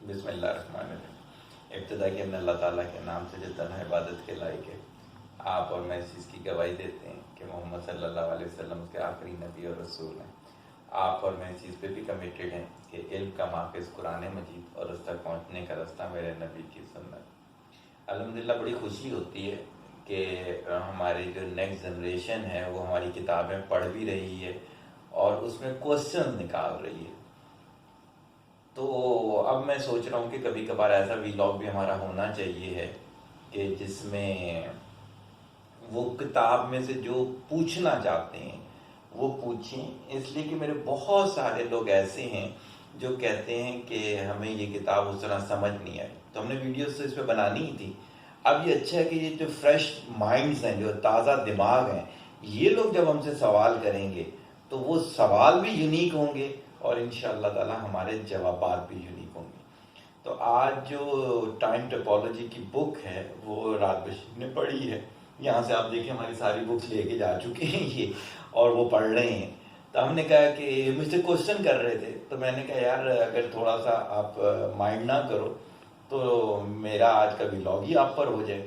बिस्मिल्लाहिर्रहमानिर्रहीम। इब्तिदा के हमने अल्लाह ताला के नाम से जो तन्हा इबादत के लायक है, आप और मैं इस चीज़ की गवाही देते हैं कि मोहम्मद सल्लल्लाहु अलैहि वसल्लम उसके आखिरी नबी और रसूल हैं। आप और मैं इस चीज़ पे भी कमिटेड हैं कि इल्म का माफ़िज़ कुरान मजीद और उस तक पहुँचने का रास्ता मेरे नबी की सुन्नत। अल्हम्दुलिल्लाह बड़ी खुशी होती है कि हमारी जो नेक्स्ट जनरेशन है वो हमारी किताबें पढ़ भी रही है और उसमें क्वेश्चन निकाल रही है। तो अब मैं सोच रहा हूँ कि कभी कभार ऐसा वीलॉग भी हमारा होना चाहिए है कि जिसमें वो किताब में से जो पूछना चाहते हैं वो पूछें, इसलिए कि मेरे बहुत सारे लोग ऐसे हैं जो कहते हैं कि हमें ये किताब उस तरह समझ नहीं आई। तो हमने वीडियोस तो इस पर बनानी ही थी। अब ये अच्छा है कि ये जो फ्रेश माइंड्स हैं, जो ताज़ा दिमाग हैं, ये लोग जब हमसे सवाल करेंगे तो वो सवाल भी यूनिक होंगे और इंशाअल्लाह ताला हमारे जवाबात भी यूनिक होंगे। तो आज जो टाइम टोपोलॉजी की बुक है वो रात बशीर ने पढ़ी है। यहाँ से आप देखिए हमारी सारी बुक्स लेके जा चुके हैं ये, और वो पढ़ रहे हैं। तो हमने कहा कि मुझसे क्वेश्चन कर रहे थे, तो मैंने कहा यार अगर थोड़ा सा आप माइंड ना करो तो मेरा आज का व्लॉग ही आप पर हो जाए।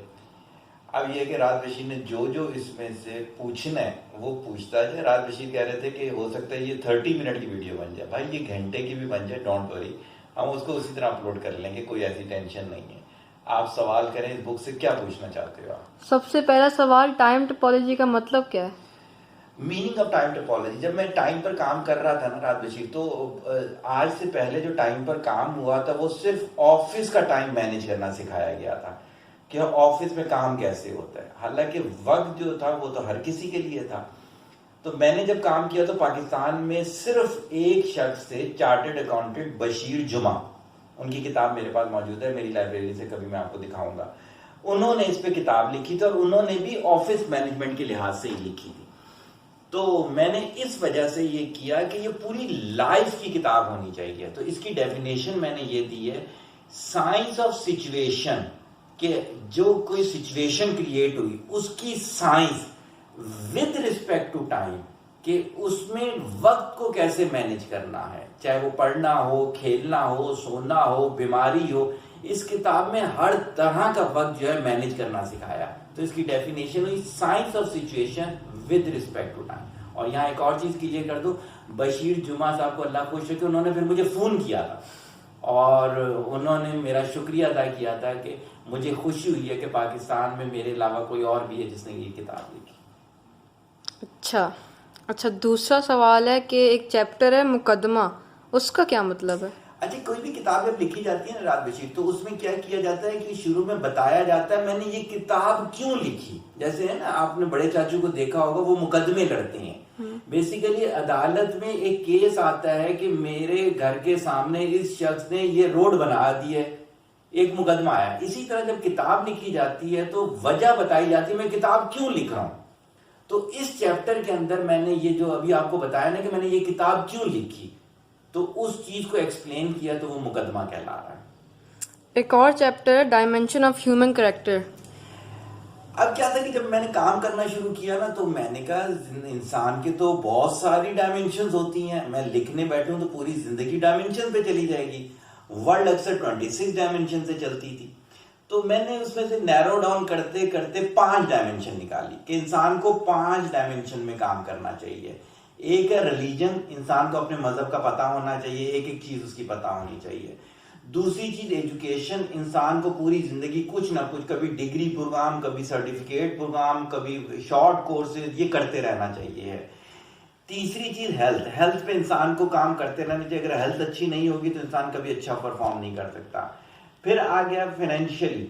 अब ये कि रात बशीर ने जो जो इसमें से पूछना है वो पूछता है। रात बशीर कह रहे थे कि हो सकता है ये 30 मिनट की वीडियो बन जाए। भाई ये घंटे की भी बन जाए, डोंट वरी, हम उसको उसी तरह अपलोड कर लेंगे, कोई ऐसी टेंशन नहीं है। आप सवाल करें, इस बुक से क्या पूछना चाहते हो आप? सबसे पहला सवाल, टाइम टोपोलॉजी का मतलब क्या है? मीनिंग ऑफ टाइम टोपोलॉजी, जब मैं टाइम पर काम कर रहा था ना रात बशीर, तो आज से पहले जो टाइम पर काम हुआ था वो सिर्फ ऑफिस का टाइम मैनेज करना सिखाया गया था कि ऑफिस में काम कैसे होता है। हालांकि वक्त जो था वो तो हर किसी के लिए था। तो मैंने जब काम किया तो पाकिस्तान में सिर्फ एक शख्स थे, चार्टर्ड अकाउंटेंट बशीर जुमा। उनकी किताब मेरे पास मौजूद है, मेरी लाइब्रेरी से कभी मैं आपको दिखाऊंगा। उन्होंने इस पे किताब लिखी थी और उन्होंने भी ऑफिस मैनेजमेंट के लिहाज से ही लिखी थी। तो मैंने इस वजह से ये किया कि ये पूरी लाइफ की किताब होनी चाहिए। तो इसकी डेफिनेशन मैंने ये दी है, साइंस ऑफ सिचुएशन, कि जो कोई सिचुएशन क्रिएट हुई उसकी science with respect to time, कि उसमें वक्त को कैसे मैनेज करना है, चाहे वो पढ़ना हो, खेलना हो, सोना हो, बीमारी हो। इस किताब में हर तरह का वक्त जो है मैनेज करना सिखाया। तो इसकी डेफिनेशन हुई science of situation with respect to time. और यहाँ एक और चीज कीजिए कर दो, बशीर जुमा साहब को अल्लाह खुश रखे, उन्होंने फिर मुझे फोन किया था और उन्होंने मेरा शुक्रिया अदा किया था कि मुझे खुशी हुई है कि पाकिस्तान में मेरे अलावा कोई और भी है जिसने ये किताब लिखी। अच्छा, दूसरा सवाल है कि एक चैप्टर है मुकदमा, उसका क्या मतलब है? अच्छा, कोई भी किताब जब लिखी जाती है ना रात बशीर, तो उसमें क्या किया जाता है कि शुरू में बताया जाता है मैंने ये किताब क्यों लिखी। जैसे है ना, आपने बड़े चाचू को देखा होगा, वो मुकदमे लड़ते हैं। बेसिकली अदालत में एक केस आता है कि मेरे घर के सामने इस शख्स ने ये रोड बना दी है, एक मुकदमा आया। इसी तरह जब किताब लिखी जाती है तो वजह बताई जाती है मैं किताब क्यों लिख रहा हूं। तो इस चैप्टर के अंदर मैंने ये जो अभी आपको बताया ना कि मैंने ये किताब क्यों लिखी, तो उस चीज को एक्सप्लेन किया, तो वो मुकदमा कहला रहा है। एक और चैप्टर है डायमेंशन ऑफ ह्यूमन कैरेक्टर। अब क्या था कि जब मैंने काम करना शुरू किया ना, तो मैंने कहा इंसान के तो बहुत सारी डायमेंशंस होती हैं, मैं लिखने बैठूं तो पूरी जिंदगी डायमेंशन पे चली जाएगी। वर्ल्ड अक्सर 26 डायमेंशन से चलती थी। तो मैंने उसमें से नैरो डाउन करते करते 5 डायमेंशन निकाली कि इंसान को 5 डायमेंशन में काम करना चाहिए। एक है रिलीजन, इंसान को अपने मजहब का पता होना चाहिए, एक एक चीज उसकी पता होनी चाहिए। दूसरी चीज एजुकेशन, इंसान को पूरी जिंदगी कुछ ना कुछ, कभी डिग्री प्रोग्राम, कभी सर्टिफिकेट प्रोग्राम, कभी शॉर्ट कोर्सेज, ये करते रहना चाहिए। तीसरी चीज हेल्थ, हेल्थ पे इंसान को काम करते रहना चाहिए। अगर हेल्थ अच्छी नहीं होगी तो इंसान कभी अच्छा परफॉर्म नहीं कर सकता। फिर आ गया फाइनेंशियली,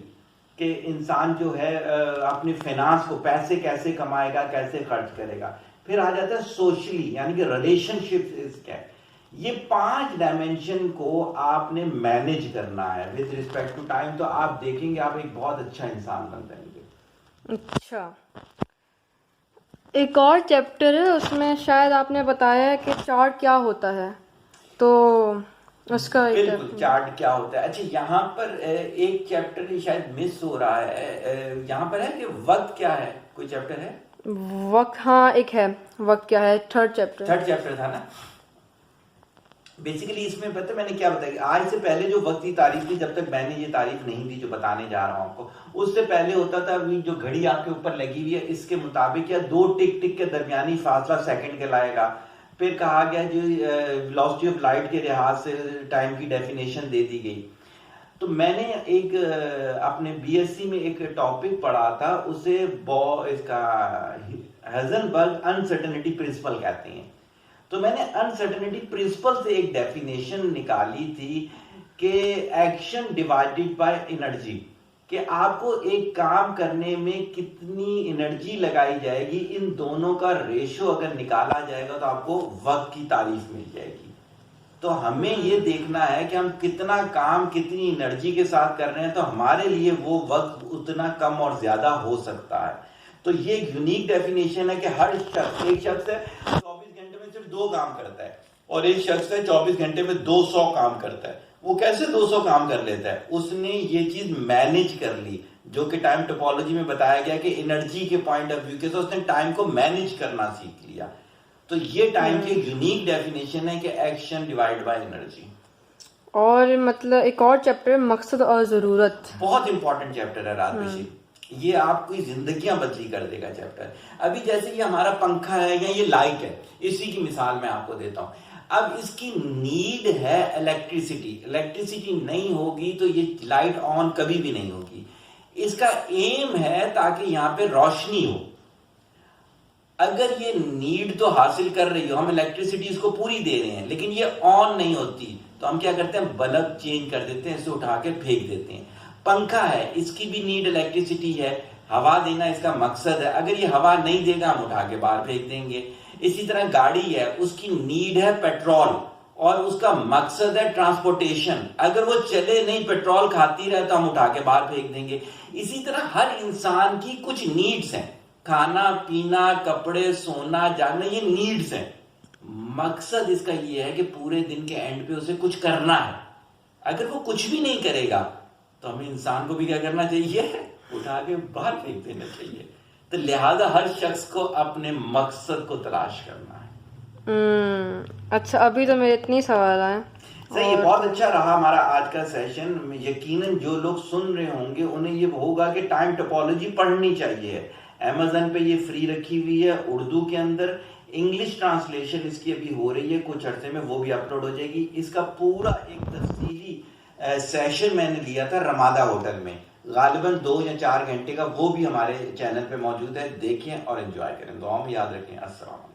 कि इंसान जो है अपने फाइनेंस को, पैसे कैसे कमाएगा, कैसे खर्च करेगा। फिर आ जाता है सोशली, यानी कि रिलेशनशिप इज क्या। ये 5 डायमेंशन को आपने मैनेज करना है विद रिस्पेक्ट टू टाइम, तो आप देखेंगे आप एक बहुत अच्छा इंसान बन जाएंगे। अच्छा, एक और चैप्टर है, उसमें शायद आपने बताया है कि चार्ट क्या होता है, तो उसका बिल्कुल, चार्ट क्या होता है। अच्छा, यहाँ पर एक चैप्टर शायद मिस हो रहा है। यहाँ पर है कि वक्त क्या है, कोई चैप्टर है वक्त? हाँ, एक है, वक्त क्या है, थर्ड चैप्टर था ना। बेसिकली इसमें पता है मैंने क्या बताया, आज से पहले जो वक्त की तारीफ थी, जब तक मैंने ये तारीफ नहीं दी जो बताने जा रहा हूं आपको, उससे पहले होता था अभी जो घड़ी आपके ऊपर लगी हुई है इसके मुताबिक या 2 टिक टिक के दरमियानी फासला सेकंड कहलाएगा। फिर कहा गया जो वेलोसिटी ऑफ लाइट के लिहाज से टाइम की डेफिनेशन दे दी गई। तो मैंने एक अपने बीएससी में एक टॉपिक पढ़ा था, उसे इसका हाइजेनबर्ग अनसर्टेनिटी प्रिंसिपल कहते हैं। तो मैंने अनसर्टेनिटी प्रिंसिपल से एक डेफिनेशन निकाली थी कि एक्शन डिवाइडेड बाय एनर्जी, कि आपको एक काम करने में कितनी एनर्जी लगाई जाएगी, इन दोनों का रेशो अगर निकाला जाएगा तो आपको वक्त की तारीफ मिल जाएगी। तो हमें ये देखना है कि हम कितना काम कितनी एनर्जी के साथ कर रहे हैं, तो हमारे लिए वो वक्त उतना कम और ज्यादा हो सकता है। तो ये एक यूनिक डेफिनेशन है कि हर शख्स, एक शख्स है 24 घंटे में सिर्फ 2 काम करता है और एक शख्स है 24 घंटे में 200 काम करता है। वो कैसे 200 काम कर लेता है? उसने ये चीज मैनेज कर ली, जो कि टाइम टोपोलॉजी में बताया गया कि एनर्जी के पॉइंट ऑफ व्यू के, तो उसने टाइम को मैनेज करना सीख लिया। तो ये टाइम की एक यूनिक डेफिनेशन है कि एक्शन डिवाइड बाय एनर्जी। और मतलब एक और चैप्टर मकसद और जरूरत, बहुत इंपॉर्टेंट चैप्टर है रात बशीर, ये आपकी जिंदगियां बदली कर देगा चैप्टर। अभी जैसे ये हमारा पंखा है या ये लाइट है, इसी की मिसाल मैं आपको देता हूं। अब इसकी नीड है इलेक्ट्रिसिटी, इलेक्ट्रिसिटी नहीं होगी तो ये लाइट ऑन कभी भी नहीं होगी। इसका एम है ताकि यहां पे रोशनी हो। अगर ये नीड तो हासिल कर रही हो, हम इलेक्ट्रिसिटी इसको पूरी दे रहे हैं, लेकिन ये ऑन नहीं होती, तो हम क्या करते हैं, बल्ब चेंज कर देते हैं, इसे उठा के फेंक देते हैं। पंखा है, इसकी भी नीड इलेक्ट्रिसिटी है, हवा देना इसका मकसद है, अगर ये हवा नहीं देगा हम उठा के बाहर फेंक देंगे। इसी तरह गाड़ी है, उसकी नीड है पेट्रोल और उसका मकसद है ट्रांसपोर्टेशन, अगर वो चले नहीं, पेट्रोल खाती रहे, तो हम उठा के बाहर फेंक देंगे। इसी तरह हर इंसान की कुछ नीड्स हैं, खाना पीना, कपड़े, सोना, जाना, ये नीड्स हैं। मकसद इसका ये है कि पूरे दिन के एंड पे उसे कुछ करना है। अगर वो कुछ भी नहीं करेगा तो हमें इंसान को भी क्या करना चाहिए, उठा के बाहर फेंक देना चाहिए। तो लिहाजा हर शख्स को अपने मकसद को तलाश करना है। अच्छा, अभी तो मेरे इतनी सवाल आए। सही है, बहुत अच्छा रहा हमारा आज का सेशन। यकीनन जो लोग सुन रहे होंगे उन्हें ये होगा कि टाइम टोपोलॉजी पढ़नी चाहिए। अमेज़न पे ये फ्री रखी हुई है उर्दू के अंदर, इंग्लिश ट्रांसलेशन इसकी अभी हो रही है, कुछ अर्से में वो भी अपलोड हो जाएगी। इसका पूरा एक तफसीली सेशन मैंने लिया था रमादा होटल में, गालिबन 2 या 4 घंटे का, वो भी हमारे चैनल पे मौजूद है। देखें और एंजॉय करें। दुआ में याद रखें। अस्सलाम।